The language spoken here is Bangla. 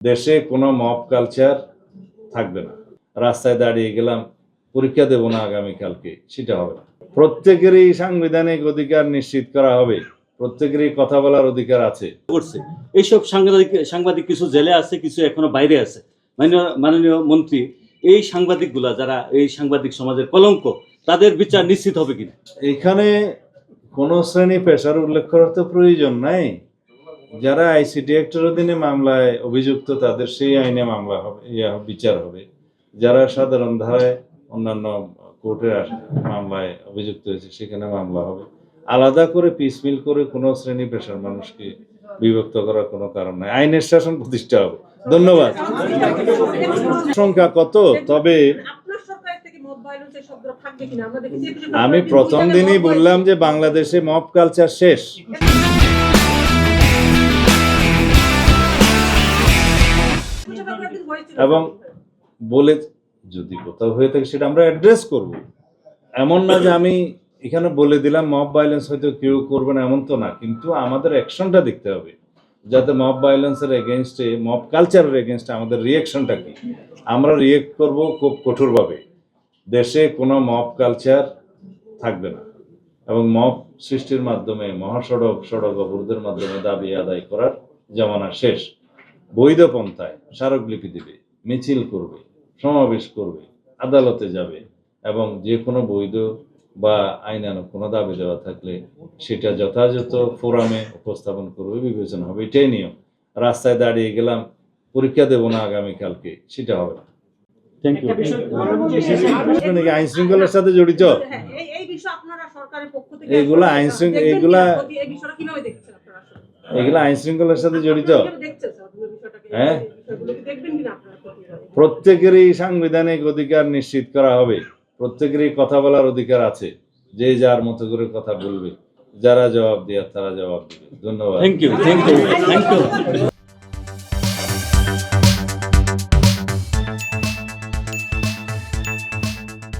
দেশে কোনো মব কালচার থাকবে না। রাস্তায় দাঁড়িয়ে গেলাম, পরীক্ষা দেব না আগামীকালকে, সেটা হবে না। প্রত্যেকেরই সাংবিধানিক অধিকার নিশ্চিত করা হবে, প্রত্যেকেরই কথা বলার অধিকার আছে। করছে এইসব সাংবাদিক কিছু জেলে আছে, কিছু এখনো বাইরে আছে। মাননীয় মন্ত্রী, এই সাংবাদিকগুলা যারা এই সাংবাদিক সমাজের কলঙ্ক, তাদের বিচার নিশ্চিত হবে কিনা? এখানে কোন শ্রেণী পেশার উল্লেখ করার তো প্রয়োজন নাই। যারা আইসিটি অ্যাক্টের অধীনে মামলায় অভিযুক্ত তাদের সেই আইনে মামলা হবে, বিচার হবে। যারা সাধারণ ধারায় অন্যান্য কোর্টের মামলায় অভিযুক্ত হয়েছে সেখানে মামলা হবে। আলাদা করে পিসমিল করে কোনো শ্রেণী পেশার মানুষকে বিভক্ত করার কোনো কারণ নাই। আইনের শাসন প্রতিষ্ঠা হবে। ধন্যবাদ। সংখ্যা কত? তবে আমি প্রথম দিনই বললাম যে বাংলাদেশে মব কালচার শেষ। এবং বলে যদি কোথাও হয়ে থাকে সেটা আমরা অ্যাড্রেস করব। এমন না যে আমি এখানে বলে দিলাম মব ভায়োলেন্স হয়তো কেউ করবে না, এমন তো না। কিন্তু আমাদের অ্যাকশনটা দেখতে হবে, যাতে মব ভায়োলেন্সের এগেনস্টে, মব কালচারের এগেনস্টে আমাদের রিয়েকশনটা কি। আমরা রিয়েক্ট করব খুব কঠোরভাবে। দেশে কোনো মব কালচার থাকবে না এবং মব সৃষ্টির মাধ্যমে মহাসড়ক, সড়ক অবরোধের মাধ্যমে দাবি আদায় করার জমানা শেষ। বৈধ পন্থায় স্মারকলিপি দিবে, মিছিল করবে, সমাবেশ করবে, আদালতে যাবে এবং যে কোনো বৈধ বা আইনানুগ কোনো দাবি দেওয়া থাকলে সেটা যথাযথ ফোরামে উপস্থাপন করবে, বিবেচনা হবে। এটাই নিয়ম। রাস্তায় দাঁড়িয়ে গেলাম, পরীক্ষা দেব না আগামীকালকে, সেটা হবে না। আইন শৃঙ্খলার সাথে জড়িত এগুলা আইন শৃঙ্খলার সাথে জড়িত। হ্যাঁ, প্রত্যেকেরই সাংবিধানিক অধিকার নিশ্চিত করা হবে, প্রত্যেকেরই কথা বলার অধিকার আছে। যে যার মতো করে কথা বলবে, যারা জবাব দেওয়ার তারা জবাব দেবে। ধন্যবাদ। Thank you.